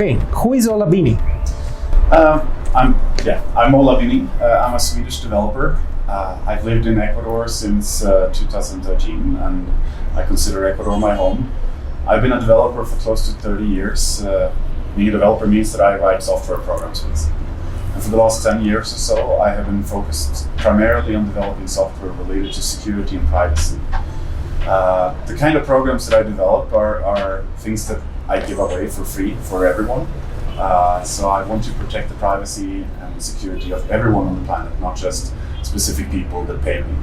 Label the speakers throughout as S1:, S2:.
S1: Okay, who is Ola Bini?
S2: I'm Ola Bini. I'm a Swedish developer. I've lived in Ecuador since 2013, and I consider Ecuador my home. I've been a developer for close to 30 years. Being a developer means that I write software programs, basically. And for the last 10 years or so, I have been focused primarily on developing software related to security and privacy. The kind of programs that I develop are things that I give away for free for everyone. So I want to protect the privacy and the security of everyone on the planet, not just specific people that pay me.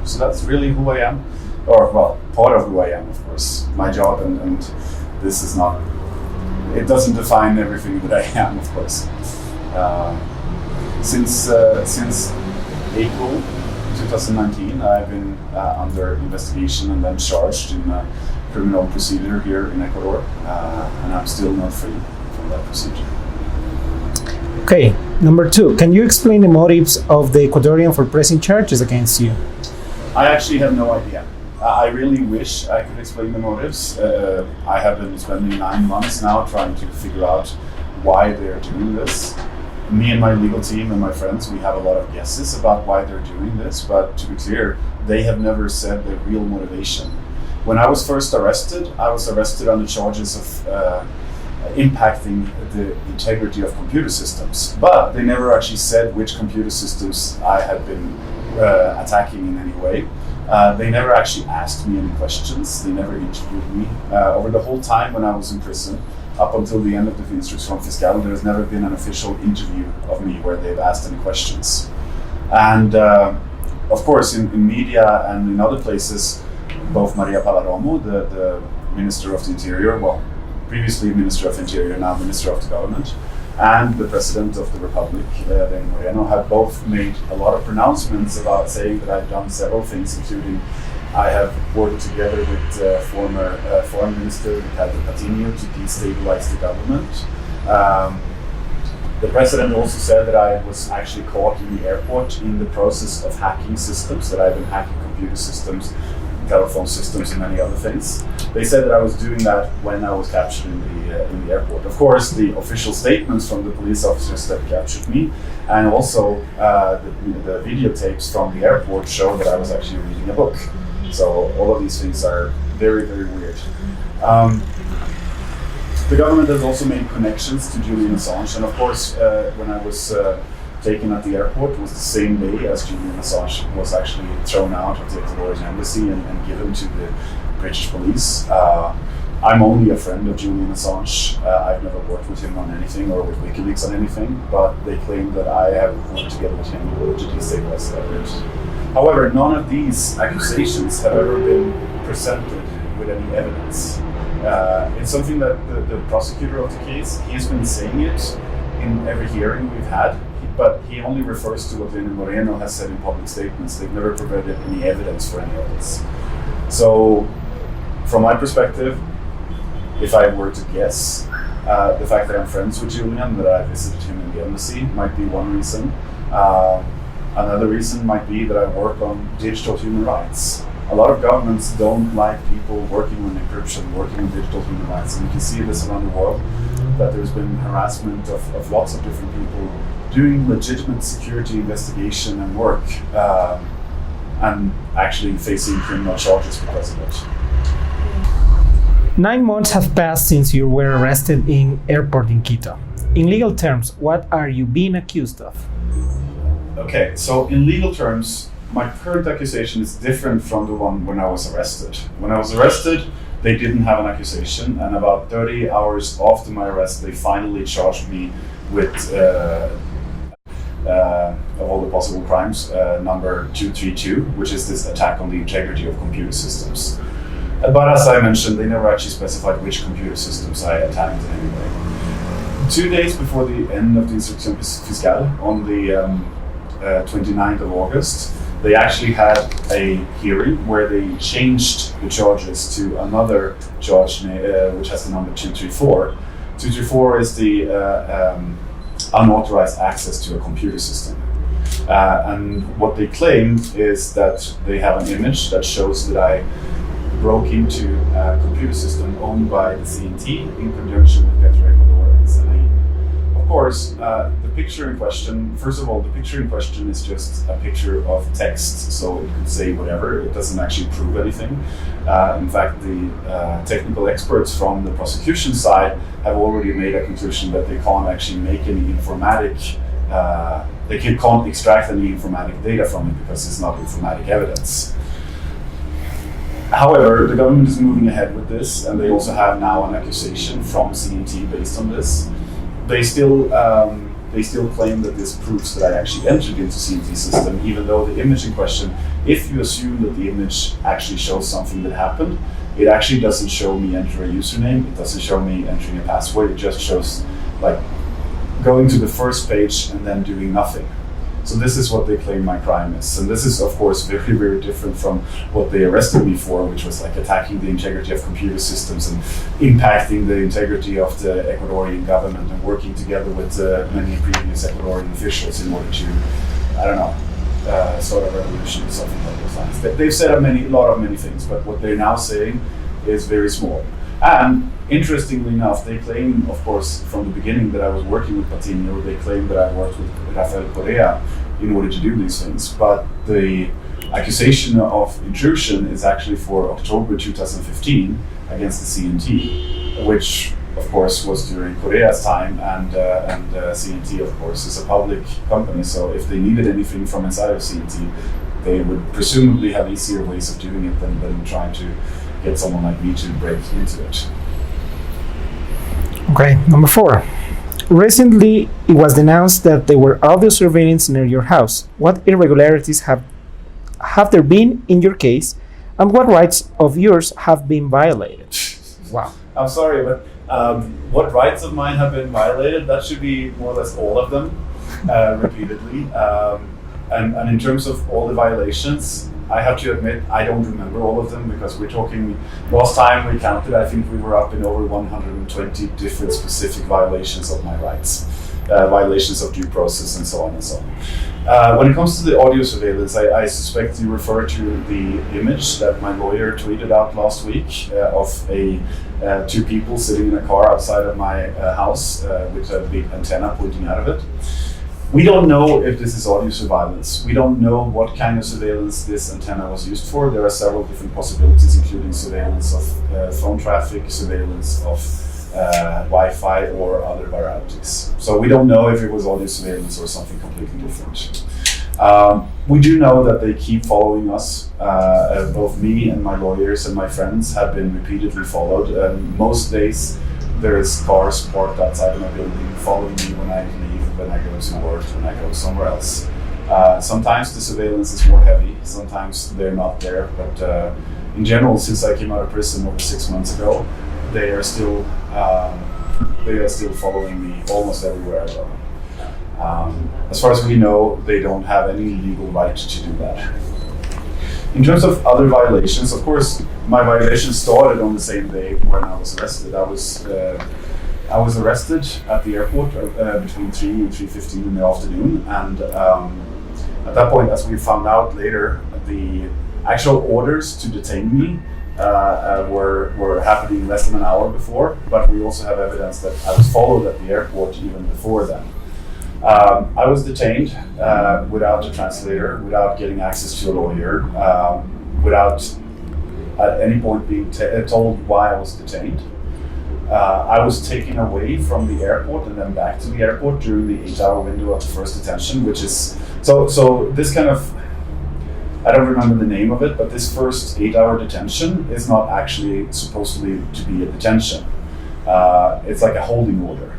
S2: So that's really who I am, or well, part of who I am, of course. My job and this is not, it doesn't define everything that I am, of course. Since April 2019, I've been under investigation and then charged in a criminal procedure here in Ecuador, and I'm still not free from that procedure.
S1: Okay, number 2, can you explain the motives of the Ecuadorian for pressing charges against you?
S2: I actually have no idea. I really wish I could explain the motives. I have been spending 9 months now trying to figure out why they're doing this. Me and my legal team and my friends, we have a lot of guesses about why they're doing this, but to be clear, they have never said the real motivation. When I was first arrested, I was arrested on the charges of impacting the integrity of computer systems, but they never actually said which computer systems I had been attacking in any way. They never actually asked me any questions. They never interviewed me. Over the whole time when I was in prison, up until the end of the Introduccin fiscal, there has never been an official interview of me where they've asked any questions. And of course, in media and in other places, both Maria Palaromo, the Minister of the Interior, well, previously Minister of Interior, now Minister of the Government, and the President of the Republic, Lenin Moreno, have both made a lot of pronouncements about saying that I've done several things, including I have worked together with former Foreign Minister Ricardo Coutinho to destabilize the government. The President also said that I was actually caught in the airport in the process of hacking systems, that I've been hacking computer systems, telephone systems, and many other things. They said that I was doing that when I was captured in the airport. Of course, the official statements from the police officers that captured me, and also the videotapes from the airport show that I was actually reading a book. So all of these things are very, very weird. The government has also made connections to Julian Assange, and of course, when I was taken at the airport, it was the same day as Julian Assange was actually thrown out of the Ecuadorian embassy and given to the British police. I'm only a friend of Julian Assange. I've never worked with him on anything or with WikiLeaks on anything, but they claim that I have worked together with him in order to destabilize the government. However, none of these accusations have ever been presented with any evidence. It's something that the prosecutor of the case, he's been saying it in every hearing we've had, but he only refers to what Lenin Moreno has said in public statements. They've never provided any evidence for any of this. So, from my perspective, if I were to guess, the fact that I'm friends with Julian, that I visited him in the embassy, might be one reason. Another reason might be that I work on digital human rights. A lot of governments don't like people working on encryption, working on digital human rights, and you can see this around the world, that there's been harassment of lots of different people doing legitimate security investigation and work, and actually facing criminal charges because of it.
S1: 9 months have passed since you were arrested in airport in Quito. In legal terms, what are you being accused of?
S2: Okay, so in legal terms, my current accusation is different from the one when I was arrested. When I was arrested, they didn't have an accusation, and about 30 hours after my arrest, they finally charged me with of all the possible crimes, number 232, which is this attack on the integrity of computer systems. But as I mentioned, they never actually specified which computer systems I attacked in any way. 2 days before the end of the Introduccin fiscal, on the 29th of August, they actually had a hearing where they changed the charges to another charge which has the number 234. 234 is the unauthorized access to a computer system. And what they claim is that they have an image that shows that I broke into a computer system owned by the CNT in conjunction with Petro Ecuador course, the picture in question, first of all, the picture in question is just a picture of text, so it could say whatever. It doesn't actually prove anything. In fact, the technical experts from the prosecution side have already made a conclusion that they can't actually make any informatic, they can't extract any informatic data from it because it's not informatic evidence. However, the government is moving ahead with this, and they also have now an accusation from CNT based on this. They still claim that this proves that I actually entered into CNT system, even though the image in question, if you assume that the image actually shows something that happened, it actually doesn't show me entering a username, it doesn't show me entering a password, it just shows like going to the first page and then doing nothing. So this is what they claim my crime is. And this is, of course, very, very different from what they arrested me for, which was like attacking the integrity of computer systems and impacting the integrity of the Ecuadorian government and working together with many previous Ecuadorian officials in order to, I don't know, sort of revolution or something like those lines. They've said a lot of many things, but what they're now saying is very small. And interestingly enough, they claim, of course, from the beginning that I was working with Patino. They claim that I worked with Rafael Correa in order to do these things. But the accusation of intrusion is actually for October 2015 against the CNT, which, of course, was during Correa's time. And CNT, of course, is a public company. So if they needed anything from inside of CNT, they would presumably have easier ways of doing it than trying to get someone like me to break into it.
S1: Okay, number 4. Recently, it was denounced that there were audio surveillance near your house. What irregularities have there been in your case, and what rights of yours have been violated? Wow.
S2: I'm sorry, but what rights of mine have been violated? That should be more or less all of them, repeatedly. And in terms of all the violations, I have to admit, I don't remember all of them because we're talking, last time we counted, I think we were up in over 120 different specific violations of my rights, violations of due process and so on and so on. When it comes to the audio surveillance, I suspect you refer to the image that my lawyer tweeted out last week of two people sitting in a car outside of my house with a big antenna pointing out of it. We don't know if this is audio surveillance. We don't know what kind of surveillance this antenna was used for. There are several different possibilities, including surveillance of phone traffic, surveillance of Wi-Fi, or other varieties. So we don't know if it was audio surveillance or something completely different. We do know that they keep following us. Both me and my lawyers and my friends have been repeatedly followed. Most days there is cars parked outside of my building following me when I leave, when I go to work, when I go somewhere else. Sometimes the surveillance is more heavy, sometimes they're not there, but in general, since I came out of prison over 6 months ago, they are still following me almost everywhere I go. As far as we know, they don't have any legal right to do that. In terms of other violations, of course, my violation started on the same day when I was arrested. I was arrested at the airport between 3 and 3:15 in the afternoon, and at that point, as we found out later, the actual orders to detain me were happening less than an hour before, but we also have evidence that I was followed at the airport even before then. I was detained without a translator, without getting access to a lawyer, without at any point being told why I was detained. I was taken away from the airport and then back to the airport during the 8-hour window of the first detention, which is, so this kind of, I don't remember the name of it, but this first 8-hour detention is not actually supposedly to be a detention. It's like a holding order.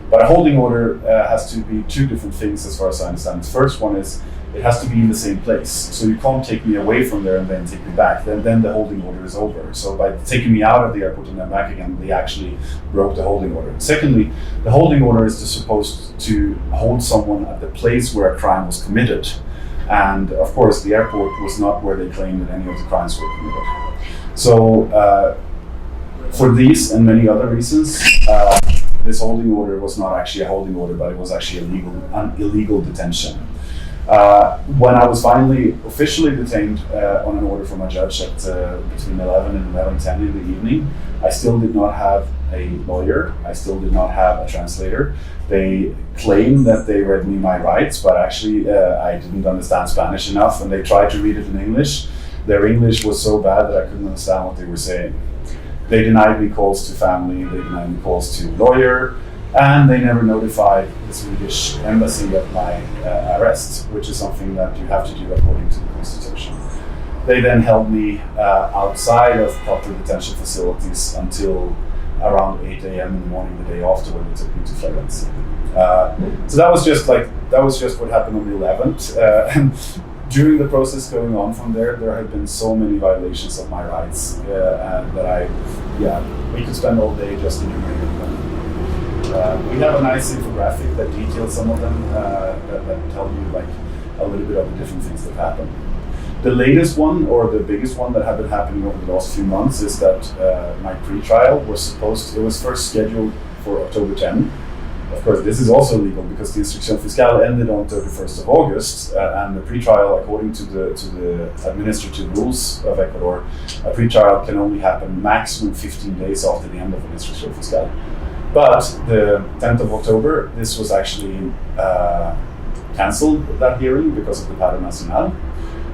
S2: But a holding order has to be two different things as far as I understand. The first one is it has to be in the same place. So you can't take me away from there and then take me back. Then the holding order is over. So by taking me out of the airport and then back again, they actually broke the holding order. Secondly, the holding order is supposed to hold someone at the place where a crime was committed. And of course, the airport was not where they claimed that any of the crimes were committed. So for these and many other reasons, this holding order was not actually a holding order, but it was actually an illegal detention. When I was finally officially detained on an order from a judge at between 11 and 11:10 in the evening, I still did not have a lawyer. I still did not have a translator. They claimed that they read me my rights, but actually I didn't understand Spanish enough, and they tried to read it in English. Their English was so bad that I couldn't understand what they were saying. They denied me calls to family, they denied me calls to lawyer, and they never notified the Swedish embassy of my arrest, which is something that you have to do according to the Constitution. They then held me outside of proper detention facilities until around 8 a.m. in the morning the day after, when they took me to Florence. So that was just what happened on the 11th. And during the process going on from there had been so many violations of my rights, and that we could spend all day just enumerating them. We have a nice infographic that details some of them, that tell you like a little bit of the different things that happen. The latest one, or the biggest one that have been happening over the last few months, is that my pre-trial was first scheduled for October 10. Of course, this is also legal because the Introduccin fiscal ended on 31st of August, and the pre-trial, according to the administrative rules of Ecuador, a pre-trial can only happen maximum 15 days after the end of the Introduccin fiscal. But the 10th of October, this was actually cancelled, that hearing, because of the paro nacional.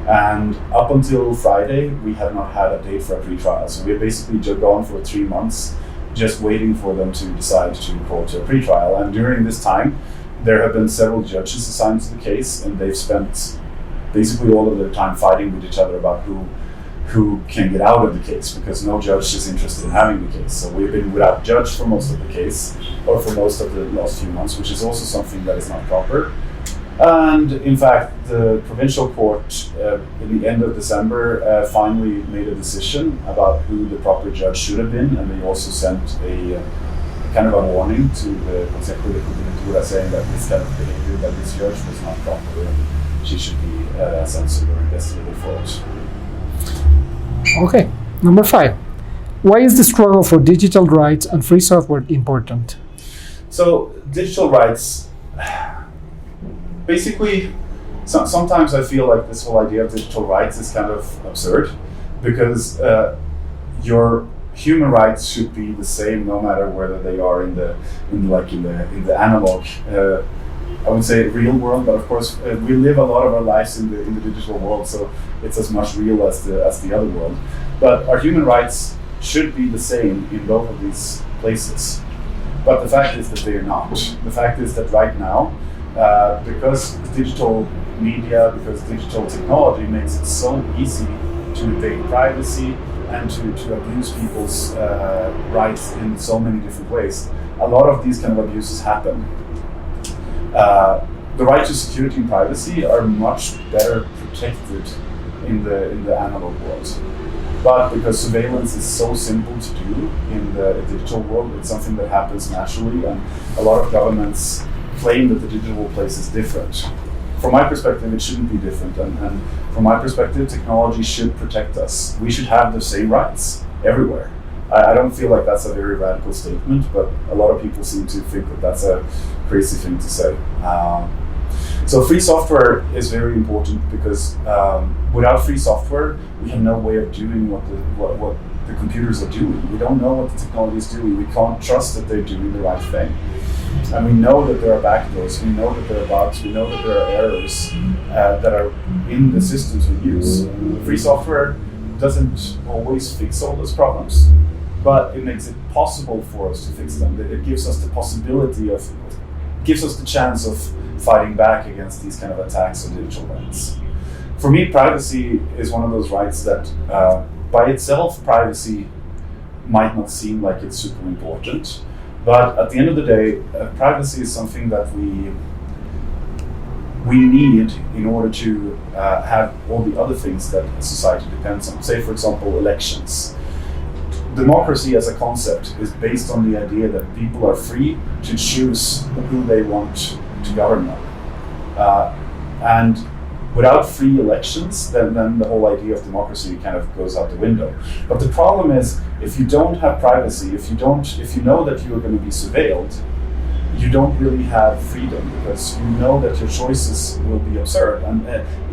S2: And up until Friday, we have not had a date for a pre-trial. So we're basically gone for 3 months, just waiting for them to decide to call to a pre-trial. And during this time, there have been several judges assigned to the case, and they've spent basically all of their time fighting with each other about who can get out of the case, because no judge is interested in having the case. So we've been without judge for most of the case, or for most of the last few months, which is also something that is not proper. And in fact, the provincial court in the end of December finally made a decision about who the proper judge should have been, and they also sent a kind of a warning to the Consejo de Judicatura, saying that this kind of behavior that this judge was not proper, and she should be censored or investigated for it.
S1: Okay, number 5. Why is the struggle for digital rights and free software important?
S2: So, digital rights, basically, sometimes I feel like this whole idea of digital rights is kind of absurd, because your human rights should be the same no matter whether they are in the analog, I would say real world, but of course we live a lot of our lives in the digital world, so it's as much real as the other world. But our human rights should be the same in both of these places. But the fact is that they are not. The fact is that right now, because digital media, because digital technology makes it so easy to invade privacy and to abuse people's rights in so many different ways, a lot of these kind of abuses happen. The right to security and privacy are much better protected in the analog world. But because surveillance is so simple to do in the digital world, it's something that happens naturally, and a lot of governments claim that the digital place is different. From my perspective, it shouldn't be different, and from my perspective, technology should protect us. We should have the same rights everywhere. I don't feel like that's a very radical statement, but a lot of people seem to think that that's a crazy thing to say. So free software is very important, because without free software, we have no way of doing what the computers are doing. We don't know what the technology is doing. We can't trust that they're doing the right thing. And we know that there are backdoors, we know that there are bugs, we know that there are errors that are in the systems we use. Free software doesn't always fix all those problems, but it makes it possible for us to fix them. It gives us the gives us the chance of fighting back against these kind of attacks on digital rights. For me, privacy is one of those rights that by itself, privacy might not seem like it's super important, but at the end of the day, privacy is something that we need in order to have all the other things that society depends on. Say, for example, elections. Democracy as a concept is based on the idea that people are free to choose who they want to govern them. And without free elections, then the whole idea of democracy kind of goes out the window. But the problem is, if you don't have privacy, if you know that you are going to be surveilled, you don't really have freedom, because you know that your choices will be observed. And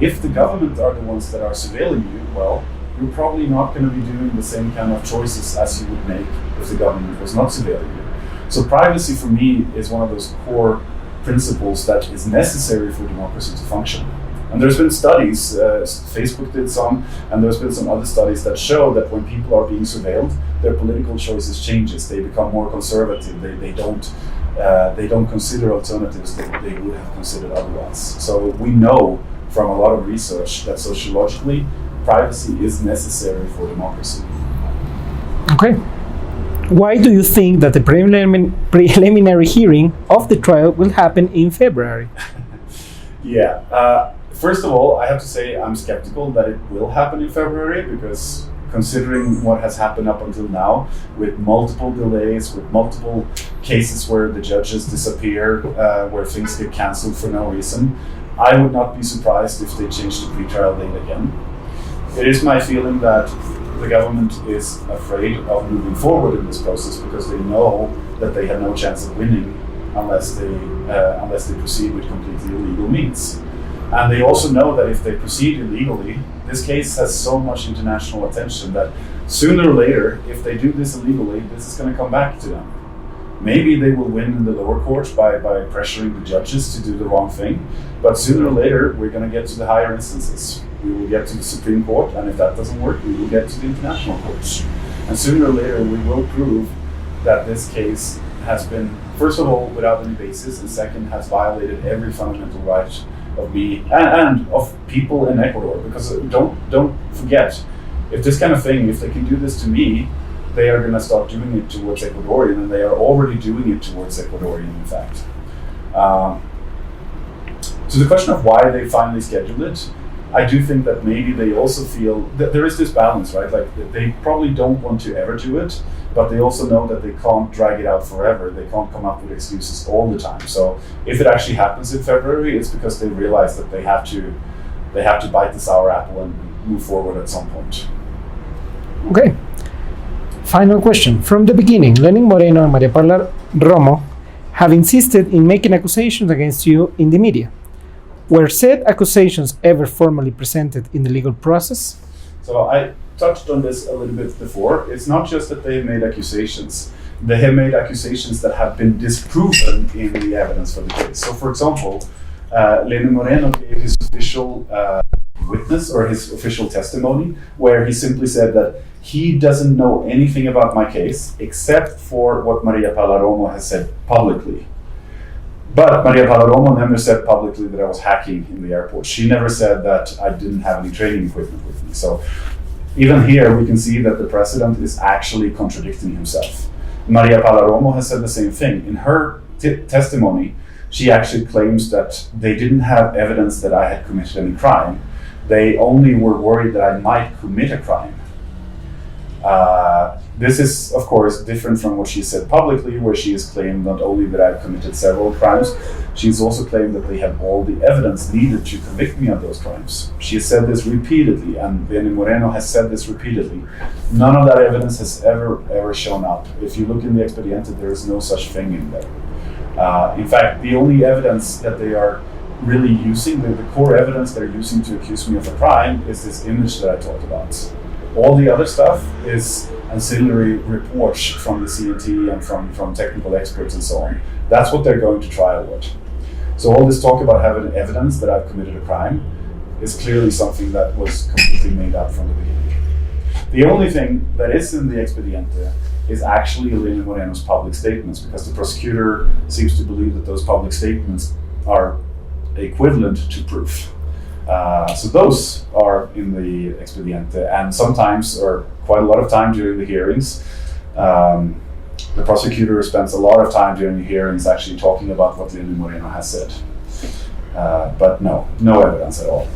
S2: if the government are the ones that are surveilling you, well, you're probably not going to be doing the same kind of choices as you would make if the government was not surveilling you. So privacy for me is one of those core principles that is necessary for democracy to function. And there's been studies, Facebook did some, and there's been some other studies that show that when people are being surveilled, their political choices changes. They become more conservative. They don't consider alternatives that they would have considered otherwise. So we know from a lot of research that sociologically, privacy is necessary for democracy.
S1: Okay. Why do you think that the preliminary hearing of the trial will happen in February?
S2: Yeah. First of all, I have to say I'm skeptical that it will happen in February, because considering what has happened up until now, with multiple delays, with multiple cases where the judges disappear, where things get cancelled for no reason, I would not be surprised if they change the pre-trial date again. It is my feeling that the government is afraid of moving forward in this process because they know that they have no chance of winning unless they proceed with completely illegal means. And they also know that if they proceed illegally, this case has so much international attention that sooner or later, if they do this illegally, this is going to come back to them. Maybe they will win in the lower courts by pressuring the judges to do the wrong thing, but sooner or later, we're going to get to the higher instances. We will get to the Supreme Court, and if that doesn't work, we will get to the international courts. And sooner or later, we will prove that this case has been, first of all, without any basis, and second, has violated every fundamental right of me and of people in Ecuador. Because don't forget, if this kind of thing, if they can do this to me, they are going to start doing it towards Ecuadorian, and they are already doing it towards Ecuadorian, in fact. To the question of why they finally scheduled it, I do think that maybe they also feel that there is this balance, right? Like they probably don't want to ever do it, but they also know that they can't drag it out forever. They can't come up with excuses all the time. So if it actually happens in February, it's because they realize that they have to bite the sour apple and move forward at some point.
S1: Okay. Final question. From the beginning, Lenin Moreno and Maria Paula Romo have insisted in making accusations against you in the media. Were said accusations ever formally presented in the legal process?
S2: So I touched on this a little bit before. It's not just that they have made accusations. They have made accusations that have been disproven in the evidence for the case. So for example, Lenin Moreno gave his official witness or his official testimony where he simply said that he doesn't know anything about my case except for what Maria Paula Romo has said publicly. But Maria Paula Romo never said publicly that I was hacking in the airport. She never said that I didn't have any training equipment with me. So even here we can see that the president is actually contradicting himself. Maria Paula Romo has said the same thing. In her testimony, she actually claims that they didn't have evidence that I had committed any crime. They only were worried that I might commit a crime. This is, of course, different from what she said publicly, where she has claimed not only that I've committed several crimes, she's also claimed that they have all the evidence needed to convict me of those crimes. She has said this repeatedly, and Lenin Moreno has said this repeatedly. None of that evidence has ever shown up. If you look in the expediente, there is no such thing in there. In fact, the only evidence that they are really using, the core evidence they're using to accuse me of a crime, is this image that I talked about. All the other stuff is ancillary reports from the CNT and from technical experts and so on. That's what they're going to trial with. So all this talk about having evidence that I've committed a crime is clearly something that was completely made up from the beginning. The only thing that is in the expediente is actually Lenin Moreno's public statements, because the prosecutor seems to believe that those public statements are equivalent to proof. So those are in the expediente, and sometimes, or quite a lot of time during the hearings, the prosecutor spends a lot of time during the hearings actually talking about what Lenin Moreno has said. But no evidence at all.